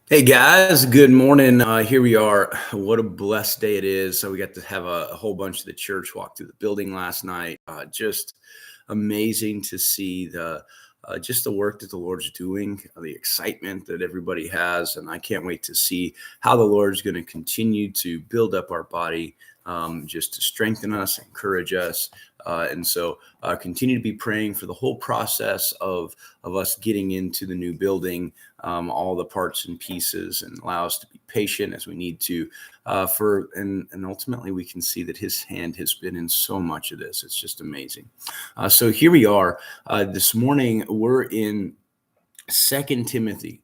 Hey guys, good morning. Here we are. What a blessed day it is. So we got to have a whole bunch of the church walk through the building last night. Just amazing to see the just the work that the Lord's doing, the excitement that everybody has, and I can't wait to see how the Lord's going to continue to build up our body, just to strengthen us, encourage us, and so continue to be praying for the whole process of us getting into the new building, all the parts and pieces, and allow us to be patient as we need to, and ultimately we can see that His hand has been in so much of this. It's just amazing. So here we are. This morning we're in Second Timothy,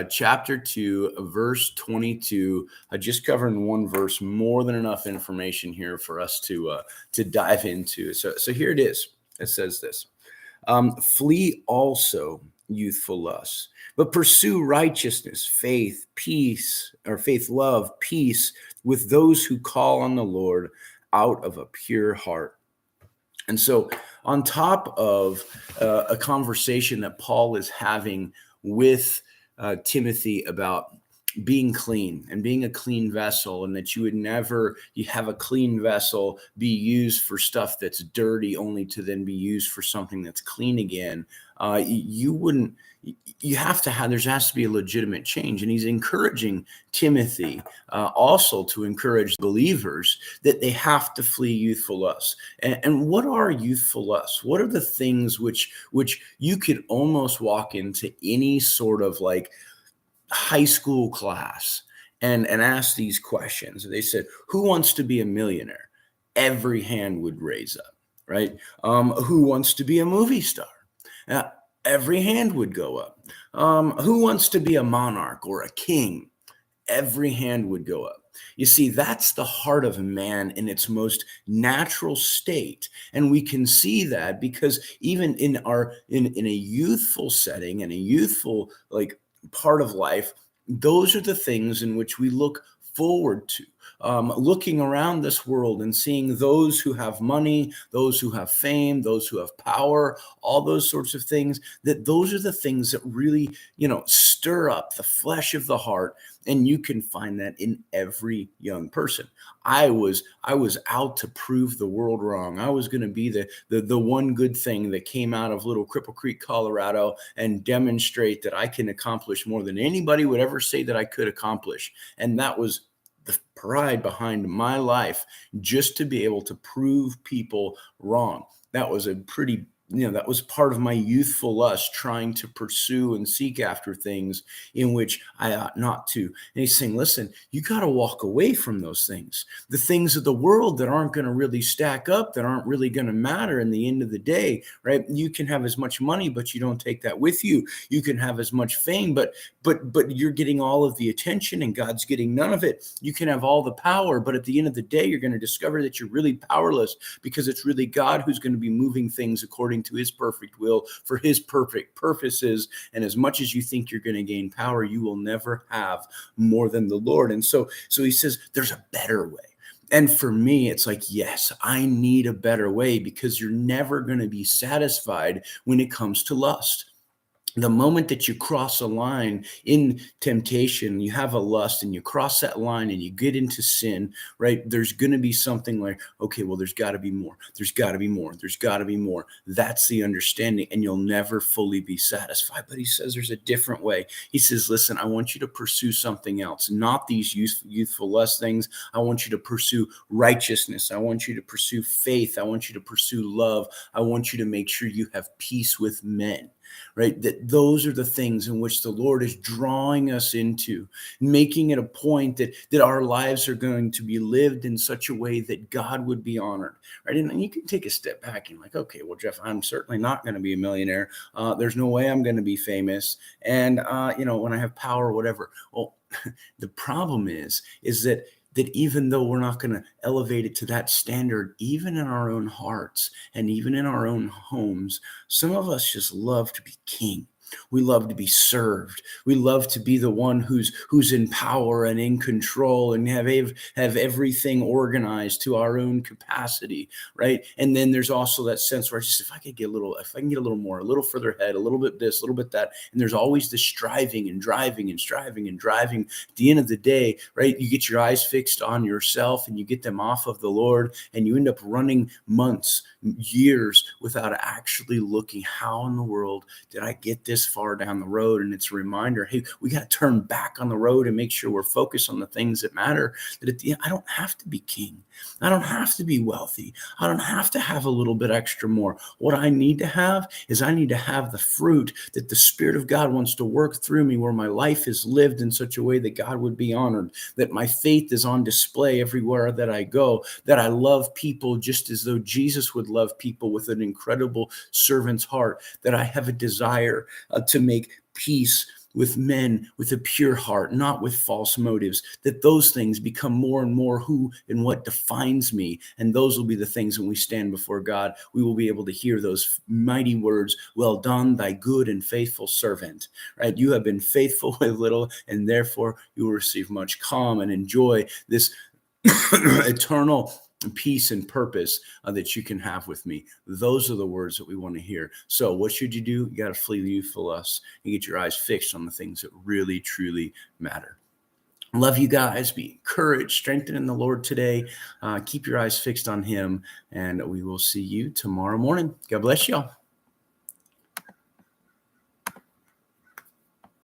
chapter 2, verse 22. Just covering one verse, more than enough information here for us to dive into. So here it is. It says this: flee also youthful lusts, but pursue righteousness, faith, love, peace with those who call on the Lord out of a pure heart. And so, on top of a conversation that Paul is having with Timothy about being clean and being a clean vessel, and that you have a clean vessel be used for stuff that's dirty only to then be used for something that's clean again. You wouldn't. You have to have. There has to be a legitimate change, and he's encouraging Timothy also to encourage believers that they have to flee youthful lusts. And what are youthful lusts? What are the things which you could almost walk into any sort of like high school class and ask these questions? They said, "Who wants to be a millionaire?" Every hand would raise up, right? Who wants to be a movie star? Uh, every hand would go up. Who wants to be a monarch or a king? Every hand would go up. You see, that's the heart of man in its most natural state. And we can see that because even in a youthful setting, in a youthful like part of life, those are the things in which we look forward to. Looking around this world and seeing those who have money, those who have fame, those who have power, all those sorts of things, that those are the things that really, stir up the flesh of the heart. And you can find that in every young person. I was out to prove the world wrong. I was going to be the one good thing that came out of little Cripple Creek, Colorado, and demonstrate that I can accomplish more than anybody would ever say that I could accomplish. And that was the pride behind my life, just to be able to prove people wrong. That was a pretty, that was part of my youthful lust, trying to pursue and seek after things in which I ought not to. And he's saying, listen, you got to walk away from those things, the things of the world that aren't going to really stack up, that aren't really going to matter in the end of the day, right? You can have as much money, but you don't take that with you. You can have as much fame, but you're getting all of the attention and God's getting none of it. You can have all the power, but at the end of the day, you're going to discover that you're really powerless, because it's really God who's going to be moving things according to His perfect will for His perfect purposes. And as much as you think you're going to gain power, you will never have more than the Lord. And so he says there's a better way. And for me, it's like, yes, I need a better way, because you're never going to be satisfied when it comes to lust. The moment that you cross a line in temptation, you have a lust and you cross that line and you get into sin, right? There's going to be something like, okay, well, there's got to be more. There's got to be more. There's got to be more. That's the understanding, and you'll never fully be satisfied. But he says there's a different way. He says, listen, I want you to pursue something else, not these youthful lust things. I want you to pursue righteousness. I want you to pursue faith. I want you to pursue love. I want you to make sure you have peace with men. Right? That those are the things in which the Lord is drawing us into, making it a point that our lives are going to be lived in such a way that God would be honored. Right? And you can take a step back and like, okay, well, Jeff, I'm certainly not going to be a millionaire. There's no way I'm going to be famous. And, when I have power or whatever. Well, the problem is that even though we're not going to elevate it to that standard, even in our own hearts and even in our own homes, some of us just love to be king. We love to be served. We love to be the one who's in power and in control and have everything organized to our own capacity, right? And then there's also that sense where just if I can get a little more, a little further ahead, a little bit this, a little bit that, and there's always this striving and driving and striving and driving. At the end of the day, right? You get your eyes fixed on yourself and you get them off of the Lord, and you end up running months, years without actually looking, how in the world did I get this far down the road? And it's a reminder, hey, we got to turn back on the road and make sure we're focused on the things that matter. That at the end, I don't have to be king. I don't have to be wealthy. I don't have to have a little bit extra more. What I need to have is I need to have the fruit that the Spirit of God wants to work through me, where my life is lived in such a way that God would be honored, that my faith is on display everywhere that I go, that I love people just as though Jesus would love people, with an incredible servant's heart, that I have a desire to make peace with men with a pure heart, not with false motives, that those things become more and more who and what defines me. And those will be the things when we stand before God, we will be able to hear those mighty words, well done, thy good and faithful servant, right? You have been faithful with little, and therefore you will receive much. Come and enjoy this eternal peace and purpose that you can have with me. Those are the words that we want to hear. So what should you do? You got to flee the youthful lusts and get your eyes fixed on the things that really, truly matter. Love you guys. Be encouraged, strengthened in the Lord today. Keep your eyes fixed on him, and we will see you tomorrow morning. God bless y'all.